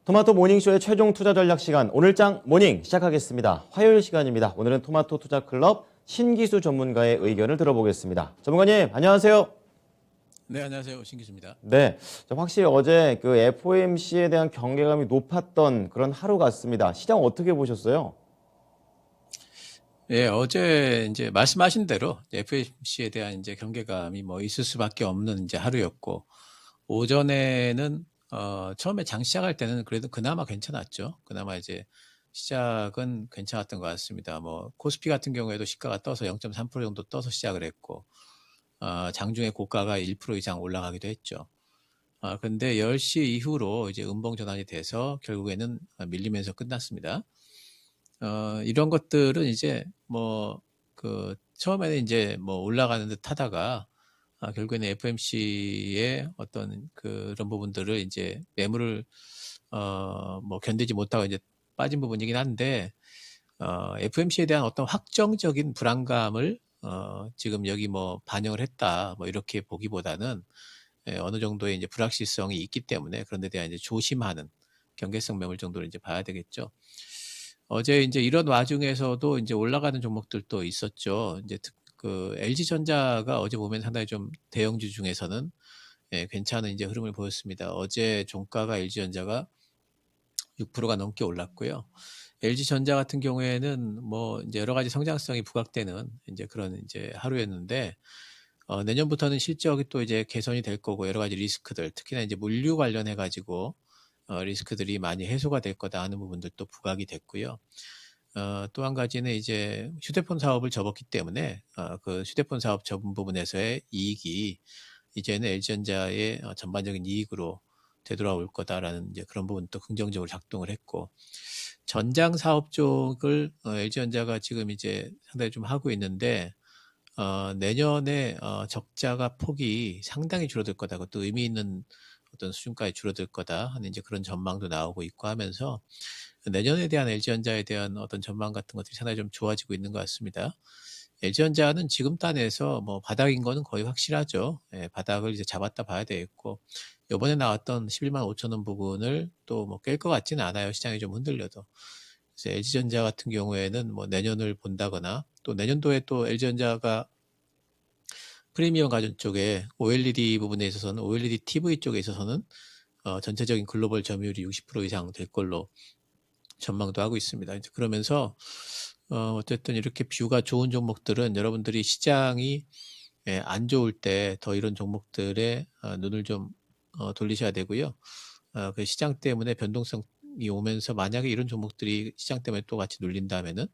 토마토 모닝쇼의 최종 투자 전략 시간 오늘장 모닝 시작하겠습니다. 화요일 시간입니다. 오늘은 토마토 투자 클럽 신기수 전문가의 의견을 들어보겠습니다. 전문가님 안녕하세요. 네, 안녕하세요. 신기수입니다. 네, 확실히 어제 그 FOMC에 대한 경계감이 높았던 그런 하루 같습니다. 시장 어떻게 보셨어요? 예, 어제 이제 말씀하신 대로 FOMC에 대한 이제 경계감이 뭐 있을 수밖에 없는 이제 하루였고, 오전에는 처음에 장 시작할 때는 그래도 그나마 괜찮았죠. 그나마 이제 시작은 괜찮았던 것 같습니다. 뭐 코스피 같은 경우에도 시가가 떠서 0.3% 정도 떠서 시작을 했고, 장중에 고가가 1% 이상 올라가기도 했죠. 근데 10시 이후로 이제 음봉 전환이 돼서 결국에는 밀리면서 끝났습니다. 이런 것들은 이제 뭐 처음에는 이제 뭐 올라가는 듯 하다가 결국에는 FMC의 어떤 그런 부분들을 이제 매물을 뭐 견디지 못하고 이제 빠진 부분이긴 한데, FMC에 대한 어떤 확정적인 불안감을 지금 여기 뭐 반영을 했다 뭐 이렇게 보기보다는 어느 정도의 이제 불확실성이 있기 때문에 그런 데 대한 이제 조심하는 경계성 매물 정도로 이제 봐야 되겠죠. 어제 이제 이런 와중에서도 이제 올라가는 종목들도 있었죠. 이제 그 LG전자가 어제 보면 상당히 좀 대형주 중에서는 괜찮은 이제 흐름을 보였습니다. 어제 종가가 LG전자가 6%가 넘게 올랐고요. LG전자 같은 경우에는 뭐 이제 여러 가지 성장성이 부각되는 이제 그런 이제 하루였는데, 내년부터는 실적이 또 이제 개선이 될 거고 여러 가지 리스크들, 특히나 이제 물류 관련해 가지고 리스크들이 많이 해소가 될 거다 하는 부분들도 부각이 됐고요. 또 한 가지는 이제 휴대폰 사업을 접었기 때문에 그 휴대폰 사업 접은 부분에서의 이익이 이제는 LG전자의 전반적인 이익으로 되돌아올 거다라는 이제 그런 부분도 긍정적으로 작동을 했고, 전장 사업 쪽을 LG전자가 지금 이제 상당히 좀 하고 있는데, 내년에 적자가 폭이 상당히 줄어들 거다. 그것도 의미 있는 어떤 수준까지 줄어들 거다 하는 이제 그런 전망도 나오고 있고 하면서 내년에 대한 LG전자에 대한 어떤 전망 같은 것들이 상당히 좀 좋아지고 있는 것 같습니다. LG전자는 지금 단에서 뭐 바닥인 거는 거의 확실하죠. 예, 바닥을 이제 잡았다 봐야 되겠고, 이번에 나왔던 11만 5천 원 부분을 또 뭐 깰 것 같지는 않아요. 시장이 좀 흔들려도. 그래서 LG전자 같은 경우에는 뭐 내년을 본다거나 또 내년도에 또 LG전자가 프리미엄 가전 쪽에 OLED 부분에 있어서는 OLED TV 쪽에 있어서는 전체적인 글로벌 점유율이 60% 이상 될 걸로 전망도 하고 있습니다. 이제 그러면서 어쨌든 이렇게 뷰가 좋은 종목들은 여러분들이 시장이 안 좋을 때 더 이런 종목들에 눈을 좀 돌리셔야 되고요. 그 시장 때문에 변동성이 오면서 만약에 이런 종목들이 시장 때문에 또 같이 눌린다면은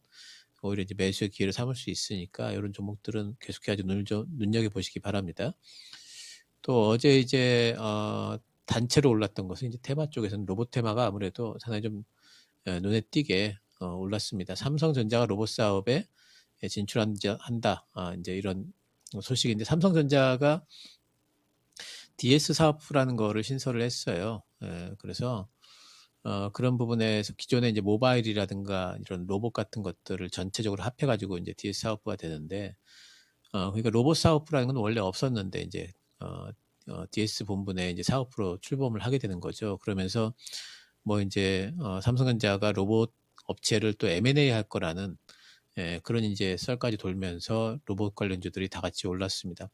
오히려 이제 매수의 기회를 삼을 수 있으니까 이런 종목들은 계속해서 눈을 좀 눈여겨보시기 바랍니다. 또 어제 이제 단체로 올랐던 것은 이제 테마 쪽에서는 로봇 테마가 아무래도 상당히 좀 눈에 띄게 올랐습니다. 삼성전자가 로봇 사업에 진출한다. 이제 이런 소식인데, 삼성전자가 DS 사업부라는 거를 신설을 했어요. 그래서 그런 부분에서 기존에 이제 모바일이라든가 이런 로봇 같은 것들을 전체적으로 합해가지고 이제 DS 사업부가 되는데, 그러니까 로봇 사업부라는 건 원래 없었는데 이제 DS 본부 내 이제 사업부로 출범을 하게 되는 거죠. 그러면서 뭐 이제 삼성전자가 로봇 업체를 또 M&A 할 거라는 그런 이제 썰까지 돌면서 로봇 관련주들이 다 같이 올랐습니다.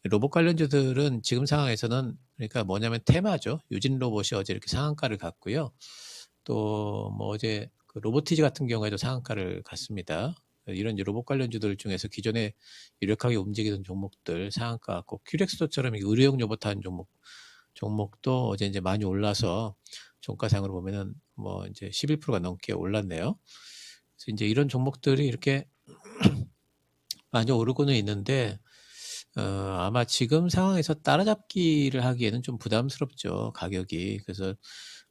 로봇 관련주들은 지금 상황에서는 그러니까 뭐냐면 테마죠. 유진 로봇이 어제 이렇게 상한가를 갔고요. 또 뭐 어제 그 로보티즈 같은 경우에도 상한가를 갔습니다. 이런 이제 로봇 관련주들 중에서 기존에 유력하게 움직이던 종목들 상한가 같고, 큐렉스토처럼 의료용 로봇 하는 종목도 어제 이제 많이 올라서 종가상으로 보면은 뭐 이제 11%가 넘게 올랐네요. 그래서 이제 이런 종목들이 이렇게 많이 오르고는 있는데, 아마 지금 상황에서 따라잡기를 하기에는 좀 부담스럽죠, 가격이. 그래서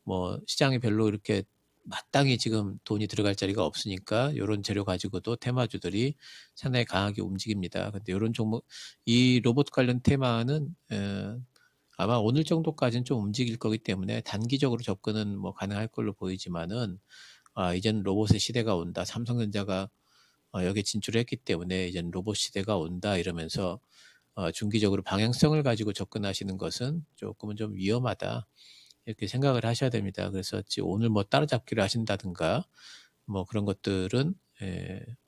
뭐 시장에 별로 이렇게 마땅히 지금 돈이 들어갈 자리가 없으니까 이런 재료 가지고도 테마주들이 상당히 강하게 움직입니다. 근데 이런 종목, 이 로봇 관련 테마는 아마 오늘 정도까지는 좀 움직일 거기 때문에 단기적으로 접근은 뭐 가능할 걸로 보이지만은, 이제는 로봇의 시대가 온다. 삼성전자가 여기에 진출했기 때문에 이제는 로봇 시대가 온다 이러면서 중기적으로 방향성을 가지고 접근하시는 것은 조금은 좀 위험하다. 이렇게 생각을 하셔야 됩니다. 그래서 오늘 뭐 따라잡기를 하신다든가 뭐 그런 것들은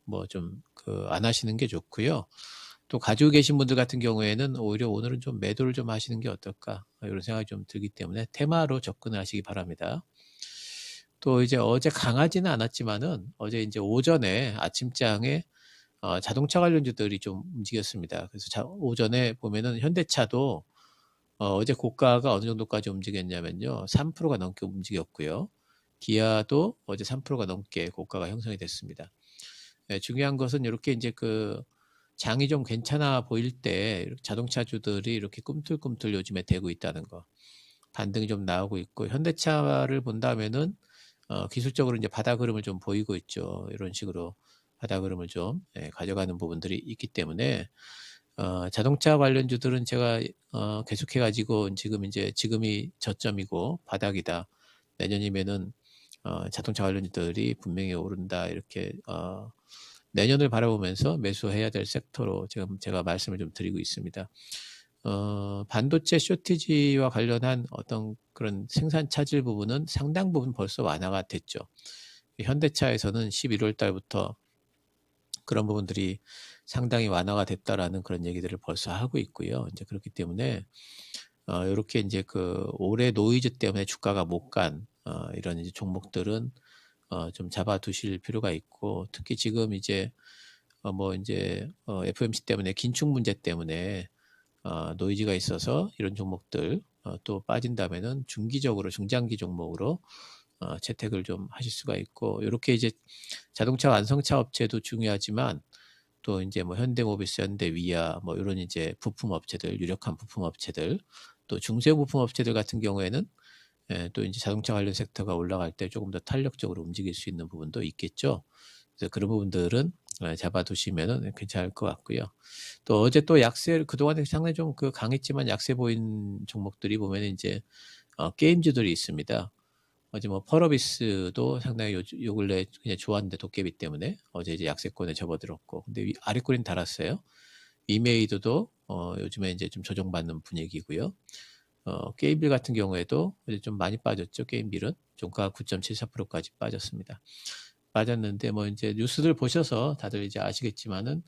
뭐 좀 안 하시는 게 좋고요. 또 가지고 계신 분들 같은 경우에는 오히려 오늘은 좀 매도를 좀 하시는 게 어떨까 이런 생각이 좀 들기 때문에 테마로 접근을 하시기 바랍니다. 또 이제 어제 강하지는 않았지만은 어제 이제 오전에 아침장에 자동차 관련주들이 좀 움직였습니다. 그래서 오전에 보면은 현대차도 어제 고가가 어느 정도까지 움직였냐면요. 3%가 넘게 움직였고요. 기아도 어제 3%가 넘게 고가가 형성이 됐습니다. 중요한 것은 이렇게 이제 장이 좀 괜찮아 보일 때 자동차주들이 이렇게 꿈틀꿈틀 요즘에 되고 있다는 거. 반등이 좀 나오고 있고 현대차를 본다면은 기술적으로 이제 바닥 흐름을 좀 보이고 있죠. 이런 식으로 바닥 흐름을 좀 가져가는 부분들이 있기 때문에 자동차 관련주들은 제가 계속해 가지고 지금이 저점이고 바닥이다. 내년이면은 자동차 관련주들이 분명히 오른다. 이렇게 내년을 바라보면서 매수해야 될 섹터로 지금 제가 말씀을 좀 드리고 있습니다. 반도체 쇼티지와 관련한 어떤 그런 생산 차질 부분은 상당 부분 벌써 완화가 됐죠. 현대차에서는 11월 달부터 그런 부분들이 상당히 완화가 됐다라는 그런 얘기들을 벌써 하고 있고요. 이제 그렇기 때문에 이렇게 이제 올해 노이즈 때문에 주가가 못 간 이런 이제 종목들은 좀 잡아두실 필요가 있고 특히 지금 이제 뭐 이제 FOMC 때문에 긴축 문제 때문에 노이즈가 있어서 이런 종목들 또 빠진다면은 중기적으로 중장기 종목으로 채택을 좀 하실 수가 있고 이렇게 이제 자동차 완성차 업체도 중요하지만 또 이제 뭐 현대모비스, 현대위아 뭐 이런 이제 부품 업체들 유력한 부품 업체들 또 중세 부품 업체들 같은 경우에는 또 이제 자동차 관련 섹터가 올라갈 때 조금 더 탄력적으로 움직일 수 있는 부분도 있겠죠. 그래서 그런 부분들은 잡아두시면은 괜찮을 것 같고요. 또 어제 또 약세 그동안에 상당히 좀 강했지만 약세 보인 종목들이 보면 이제 게임주들이 있습니다. 어제 뭐 펄어비스도 상당히 요 근래 그냥 좋았는데 도깨비 때문에 어제 이제 약세권에 접어들었고 근데 아래꼬리는 달았어요. 이메이드도 요즘에 이제 좀 조정받는 분위기고요. 게임빌 같은 경우에도 이제 좀 많이 빠졌죠. 게임빌은 종가 9.74%까지 빠졌습니다. 빠졌는데 뭐 이제 뉴스들 보셔서 다들 이제 아시겠지만은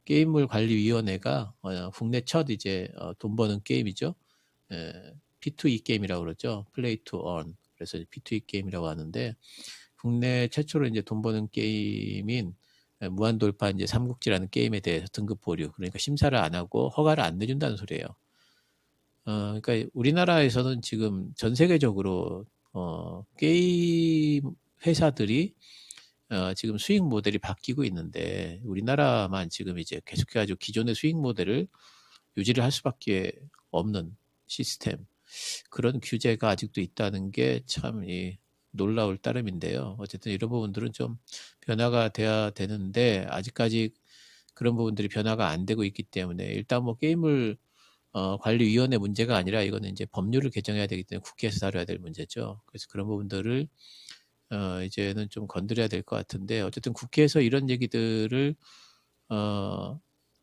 게임물 관리위원회가 국내 첫 이제 돈 버는 게임이죠. P2E 게임이라고 그러죠. 플레이 투 earn. 그래서 P2E 게임이라고 하는데 국내 최초로 이제 돈 버는 게임인 무한돌파 이제 삼국지라는 게임에 대해서 등급 보류 그러니까 심사를 안 하고 허가를 안 내준다는 소리예요. 그러니까 우리나라에서는 지금 전 세계적으로 게임 회사들이 지금 수익 모델이 바뀌고 있는데 우리나라만 지금 이제 계속해가지고 기존의 수익 모델을 유지를 할 수밖에 없는 시스템 그런 규제가 아직도 있다는 게 참 놀라울 따름인데요. 어쨌든 이런 부분들은 좀 변화가 돼야 되는데 아직까지 그런 부분들이 변화가 안 되고 있기 때문에 일단 뭐 게임을 관리위원회 문제가 아니라 이거는 이제 법률을 개정해야 되기 때문에 국회에서 다뤄야 될 문제죠. 그래서 그런 부분들을 이제는 좀 건드려야 될 것 같은데 어쨌든 국회에서 이런 얘기들을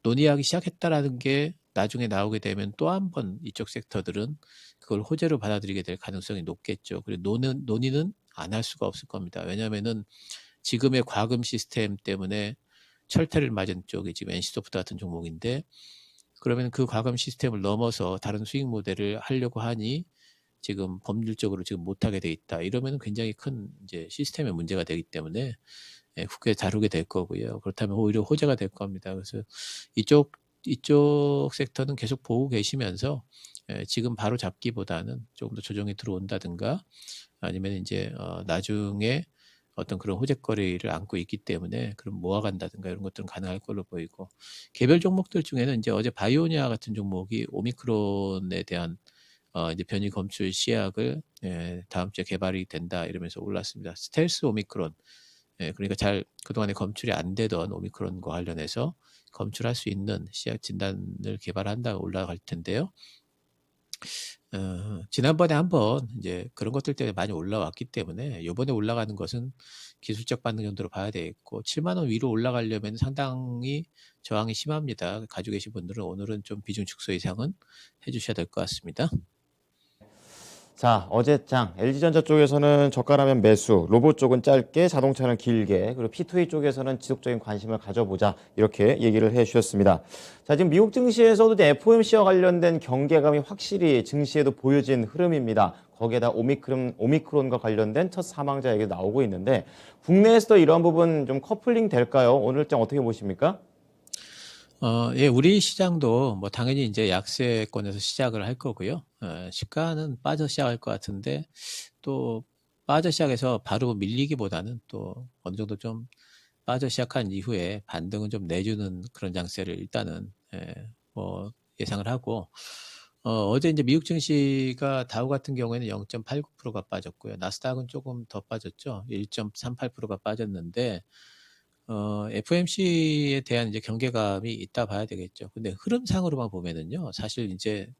논의하기 시작했다라는 게 나중에 나오게 되면 또 한 번 이쪽 섹터들은 그걸 호재로 받아들이게 될 가능성이 높겠죠. 그리고 논의는 안 할 수가 없을 겁니다. 왜냐하면은 지금의 과금 시스템 때문에 철퇴를 맞은 쪽이 지금 NC소프트 같은 종목인데 그러면 그 과금 시스템을 넘어서 다른 수익 모델을 하려고 하니 지금 법률적으로 지금 못하게 돼 있다. 이러면 굉장히 큰 이제 시스템의 문제가 되기 때문에 국회에 다루게 될 거고요. 그렇다면 오히려 호재가 될 겁니다. 그래서 이쪽 섹터는 계속 보고 계시면서 지금 바로 잡기보다는 조금 더 조정이 들어온다든가 아니면 이제 나중에 어떤 그런 호재거리를 안고 있기 때문에 그럼 모아간다든가 이런 것들은 가능할 걸로 보이고 개별 종목들 중에는 이제 어제 바이오니아 같은 종목이 오미크론에 대한 이제 변이 검출 시약을 다음 주에 개발이 된다 이러면서 올랐습니다. 스텔스 오미크론 그러니까 잘 그동안에 검출이 안 되던 오미크론과 관련해서 검출할 수 있는 시약 진단을 개발한다 올라갈 텐데요. 지난번에 한번 이제 그런 것들 때문에 많이 올라왔기 때문에 이번에 올라가는 것은 기술적 반등 정도로 봐야 되겠고 7만 원 위로 올라가려면 상당히 저항이 심합니다. 가지고 계신 분들은 오늘은 좀 비중 축소 이상은 해주셔야 될 것 같습니다. 자, 어제장 LG전자 쪽에서는 저가라면 매수, 로봇 쪽은 짧게, 자동차는 길게, 그리고 P2A 쪽에서는 지속적인 관심을 가져보자 이렇게 얘기를 해주셨습니다. 자, 지금 미국 증시에서도 이제 FOMC와 관련된 경계감이 확실히 증시에도 보여진 흐름입니다. 거기에다 오미크론과 관련된 첫 사망자 얘기 나오고 있는데 국내에서도 이런 부분 좀 커플링 될까요? 오늘장 어떻게 보십니까? 예, 우리 시장도 뭐 당연히 이제 약세권에서 시작을 할 거고요. 시가는 빠져 시작할 것 같은데 또 빠져 시작해서 바로 밀리기보다는 또 어느 정도 좀 빠져 시작한 이후에 반등은 좀 내주는 그런 장세를 일단은 뭐 예상을 하고 어제 이제 미국 증시가 다우 같은 경우에는 0.89%가 빠졌고요. 나스닥은 조금 더 빠졌죠. 1.38%가 빠졌는데 FOMC에 대한 이제 경계감이 있다 봐야 되겠죠. 근데 흐름상으로만 보면은요, 사실 이제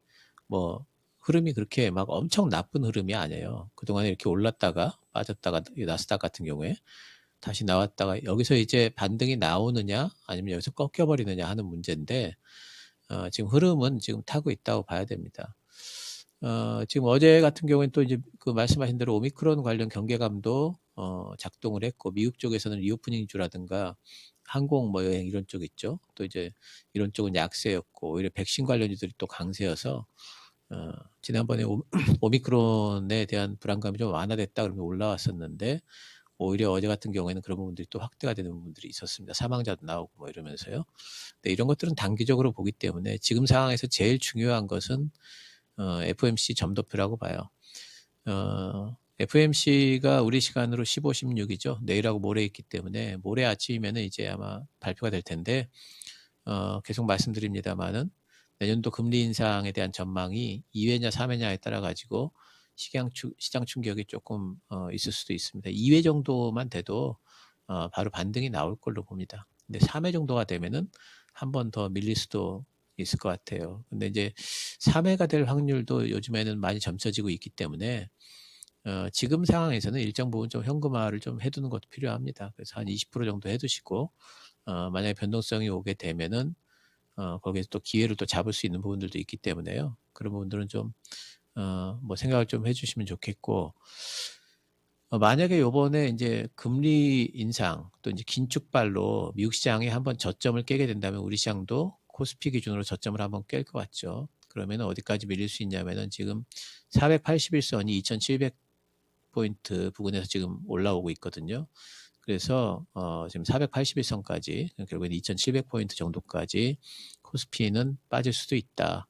뭐 흐름이 그렇게 막 엄청 나쁜 흐름이 아니에요. 그동안에 이렇게 올랐다가 빠졌다가 이 나스닥 같은 경우에 다시 나왔다가 여기서 이제 반등이 나오느냐 아니면 여기서 꺾여버리느냐 하는 문제인데 지금 흐름은 지금 타고 있다고 봐야 됩니다. 지금 어제 같은 경우에는 또 이제 그 말씀하신 대로 오미크론 관련 경계감도 작동을 했고 미국 쪽에서는 리오프닝 주라든가 항공 뭐 여행 이런 쪽 있죠. 또 이제 이런 쪽은 약세였고 오히려 백신 관련주들이 또 강세여서 지난번에 오미크론에 대한 불안감이 좀 완화됐다 그러면 올라왔었는데 오히려 어제 같은 경우에는 그런 부분들이 또 확대가 되는 부분들이 있었습니다. 사망자도 나오고 뭐 이러면서요. 근데 이런 것들은 단기적으로 보기 때문에 지금 상황에서 제일 중요한 것은 FOMC 점도표라고 봐요. FOMC가 우리 시간으로 15, 16이죠. 내일하고 모레 있기 때문에 모레 아침이면은 이제 아마 발표가 될 텐데 계속 말씀드립니다만은 내년도 금리 인상에 대한 전망이 2회냐 3회냐에 따라 가지고 시장 충격이 조금 있을 수도 있습니다. 2회 정도만 돼도 바로 반등이 나올 걸로 봅니다. 근데 3회 정도가 되면은 한 번 더 밀릴 수도 있을 것 같아요. 근데 이제 3회가 될 확률도 요즘에는 많이 점쳐지고 있기 때문에 지금 상황에서는 일정 부분 좀 현금화를 좀 해두는 것도 필요합니다. 그래서 한 20% 정도 해두시고 만약에 변동성이 오게 되면은 거기에서 또 기회를 또 잡을 수 있는 부분들도 있기 때문에요. 그런 부분들은 좀 뭐 생각을 좀 해주시면 좋겠고 만약에 요번에 이제 금리 인상 또 이제 긴축발로 미국 시장이 한번 저점을 깨게 된다면 우리 시장도 코스피 기준으로 저점을 한번 깰 것 같죠. 그러면 어디까지 밀릴 수 있냐면은 지금 481선이 2700포인트 부근에서 지금 올라오고 있거든요. 그래서 지금 481선까지 결국엔 2700포인트 정도까지 코스피는 빠질 수도 있다.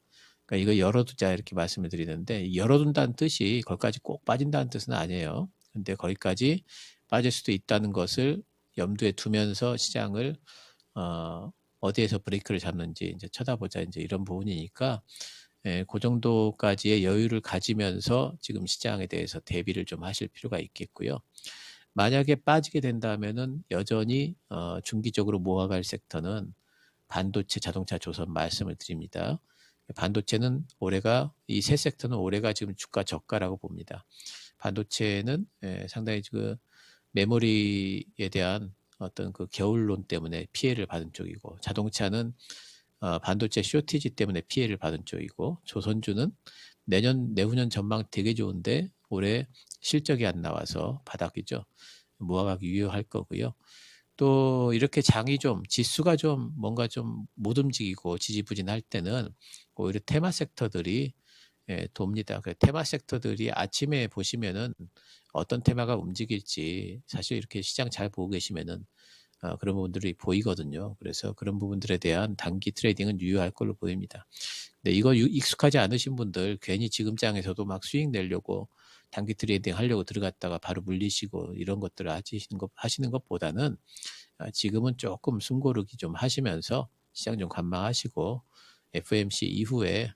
그러니까 이거 열어두자 이렇게 말씀을 드리는데 열어둔다는 뜻이 거기까지 꼭 빠진다는 뜻은 아니에요. 근데 거기까지 빠질 수도 있다는 것을 염두에 두면서 시장을 어디에서 브레이크를 잡는지 이제 쳐다보자 이제 이런 부분이니까 그 정도까지의 여유를 가지면서 지금 시장에 대해서 대비를 좀 하실 필요가 있겠고요. 만약에 빠지게 된다면은 여전히 중기적으로 모아갈 섹터는 반도체, 자동차, 조선 말씀을 드립니다. 반도체는 올해가 이 세 섹터는 올해가 지금 주가 저가라고 봅니다. 반도체는 상당히 그 메모리에 대한 어떤 그 겨울론 때문에 피해를 받은 쪽이고 자동차는 반도체 쇼티지 때문에 피해를 받은 쪽이고 조선주는 내후년 전망 되게 좋은데 올해 실적이 안 나와서 바닥이죠. 모아가기 유효할 거고요. 또 이렇게 장이 좀 지수가 좀 뭔가 좀 못 움직이고 지지부진할 때는 오히려 테마 섹터들이 돕니다. 그 테마 섹터들이 아침에 보시면은 어떤 테마가 움직일지 사실 이렇게 시장 잘 보고 계시면은 그런 부분들이 보이거든요. 그래서 그런 부분들에 대한 단기 트레이딩은 유효할 걸로 보입니다. 근데 이거 익숙하지 않으신 분들 괜히 지금 장에서도 막 수익 내려고 단기 트레이딩 하려고 들어갔다가 바로 물리시고 이런 것들을 하시는 것보다는 지금은 조금 숨고르기 좀 하시면서 시장 좀 관망하시고 FOMC 이후에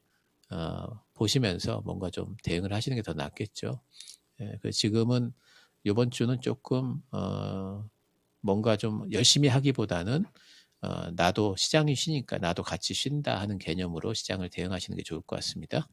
보시면서 뭔가 좀 대응을 하시는 게 더 낫겠죠. 지금은 이번 주는 조금 뭔가 좀 열심히 하기보다는 나도 시장이 쉬니까 나도 같이 쉰다 하는 개념으로 시장을 대응하시는 게 좋을 것 같습니다.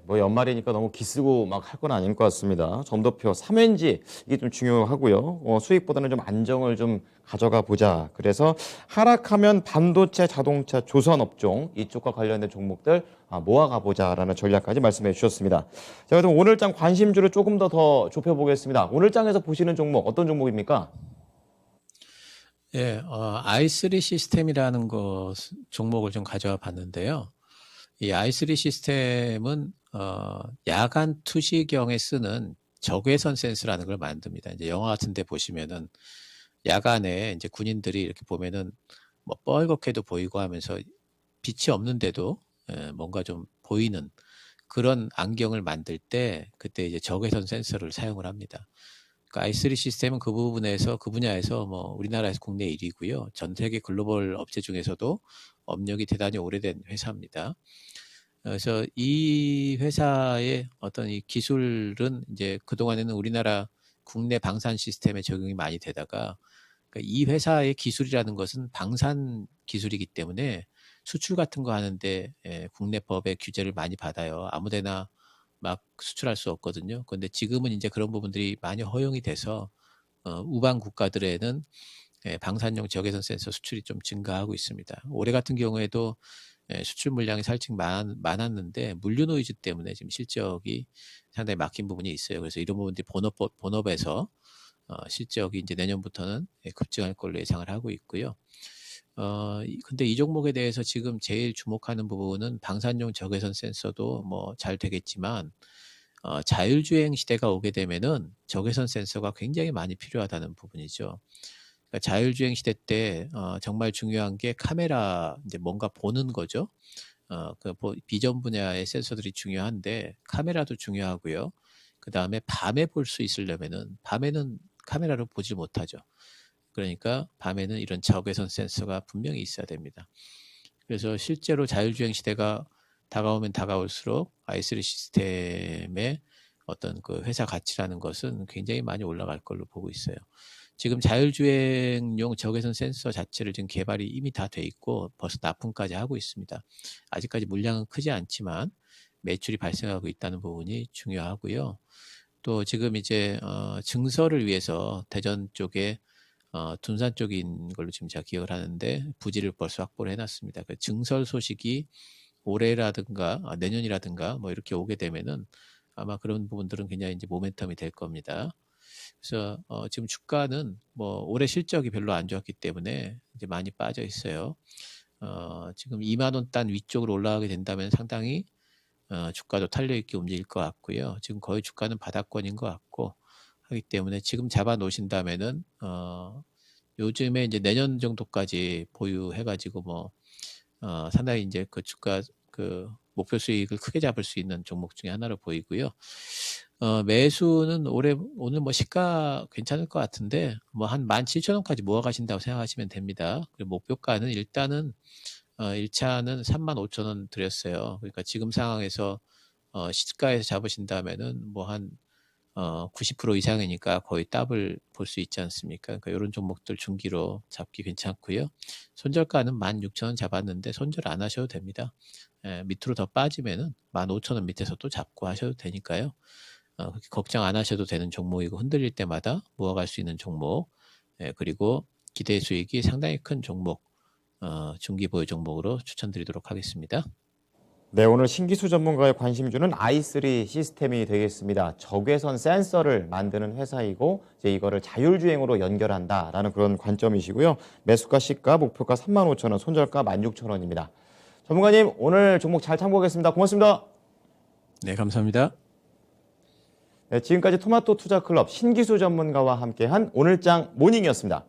뭐 연말이니까 너무 기쓰고 막 할 건 아닌 것 같습니다. 점도표 3회인지 이게 좀 중요하고요. 수익보다는 좀 안정을 좀 가져가 보자. 그래서 하락하면 반도체, 자동차, 조선 업종 이쪽과 관련된 종목들 모아가 보자라는 전략까지 말씀해 주셨습니다. 제가 좀 오늘장 관심주를 조금 더 좁혀보겠습니다. 오늘장에서 보시는 종목 어떤 종목입니까? 예, i3 시스템이라는 종목을 좀 가져와 봤는데요. 이 i3 시스템은 야간 투시경에 쓰는 적외선 센서라는 걸 만듭니다. 이제 영화 같은 데 보시면은 야간에 이제 군인들이 이렇게 보면은 뭐 뻘겋게도 보이고 하면서 빛이 없는데도 뭔가 좀 보이는 그런 안경을 만들 때 그때 이제 적외선 센서를 사용을 합니다. 그러니까 i3 시스템은 그 부분에서 그 분야에서 뭐 우리나라에서 국내 1위고요. 전 세계 글로벌 업체 중에서도 업력이 대단히 오래된 회사입니다. 그래서 이 회사의 어떤 이 기술은 이제 그동안에는 우리나라 국내 방산 시스템에 적용이 많이 되다가 그러니까 이 회사의 기술이라는 것은 방산 기술이기 때문에 수출 같은 거 하는데 국내 법의 규제를 많이 받아요. 아무데나 막 수출할 수 없거든요. 그런데 지금은 이제 그런 부분들이 많이 허용이 돼서 우방 국가들에는 방산용 적외선 센서 수출이 좀 증가하고 있습니다. 올해 같은 경우에도 수출 물량이 살짝 많았는데 물류 노이즈 때문에 지금 실적이 상당히 막힌 부분이 있어요. 그래서 이런 부분들이 본업에서 실적이 이제 내년부터는 급증할 걸로 예상을 하고 있고요. 근데 이 종목에 대해서 지금 제일 주목하는 부분은 방산용 적외선 센서도 뭐 잘 되겠지만 자율주행 시대가 오게 되면은 적외선 센서가 굉장히 많이 필요하다는 부분이죠. 그러니까 자율주행 시대 때 정말 중요한 게 카메라 이제 뭔가 보는 거죠. 비전 분야의 센서들이 중요한데 카메라도 중요하고요. 그 다음에 밤에 볼 수 있으려면은 밤에는 카메라로 보지 못하죠. 그러니까 밤에는 이런 적외선 센서가 분명히 있어야 됩니다. 그래서 실제로 자율주행 시대가 다가오면 다가올수록 i3 시스템의 어떤 그 회사 가치라는 것은 굉장히 많이 올라갈 걸로 보고 있어요. 지금 자율주행용 적외선 센서 자체를 지금 개발이 이미 다 돼 있고 벌써 납품까지 하고 있습니다. 아직까지 물량은 크지 않지만 매출이 발생하고 있다는 부분이 중요하고요. 또 지금 이제 증설을 위해서 대전 쪽에 둔산 쪽인 걸로 지금 제가 기억을 하는데 부지를 벌써 확보를 해놨습니다. 그 증설 소식이 올해라든가 내년이라든가 뭐 이렇게 오게 되면은 아마 그런 부분들은 굉장히 이제 모멘텀이 될 겁니다. 그래서 지금 주가는 뭐 올해 실적이 별로 안 좋았기 때문에 이제 많이 빠져 있어요. 지금 2만 원 단 위쪽으로 올라가게 된다면 상당히 주가도 탄력 있게 움직일 것 같고요. 지금 거의 주가는 바닥권인 것 같고 하기 때문에 지금 잡아 놓으신다면은 요즘에 이제 내년 정도까지 보유해가지고 뭐 상당히 이제 그 주가 그 목표 수익을 크게 잡을 수 있는 종목 중에 하나로 보이고요. 매수는 오늘 뭐 시가 괜찮을 것 같은데 뭐 한 17,000원까지 모아가신다고 생각하시면 됩니다. 그리고 목표가는 일단은 1차는 35,000원 드렸어요. 그러니까 지금 상황에서 시가에서 잡으신다면은 뭐 한 90% 이상이니까 거의 더블 볼 수 있지 않습니까? 그러니까 이런 종목들 중기로 잡기 괜찮고요. 손절가는 16,000원 잡았는데 손절 안 하셔도 됩니다. 밑으로 더 빠지면은 15,000원 밑에서 또 잡고 하셔도 되니까요. 그렇게 걱정 안 하셔도 되는 종목이고 흔들릴 때마다 모아갈 수 있는 종목, 그리고 기대 수익이 상당히 큰 종목, 중기 보유 종목으로 추천드리도록 하겠습니다. 네, 오늘 신기수 전문가의 관심주는 i3 시스템이 되겠습니다. 적외선 센서를 만드는 회사이고 이제 이거를 자율주행으로 연결한다라는 그런 관점이시고요. 매수가 시가 목표가 35,000원, 손절가 16,000원입니다. 전문가님, 오늘 종목 잘 참고하겠습니다. 고맙습니다. 네, 감사합니다. 네, 지금까지 토마토 투자 클럽 신기수 전문가와 함께한 오늘장 모닝이었습니다.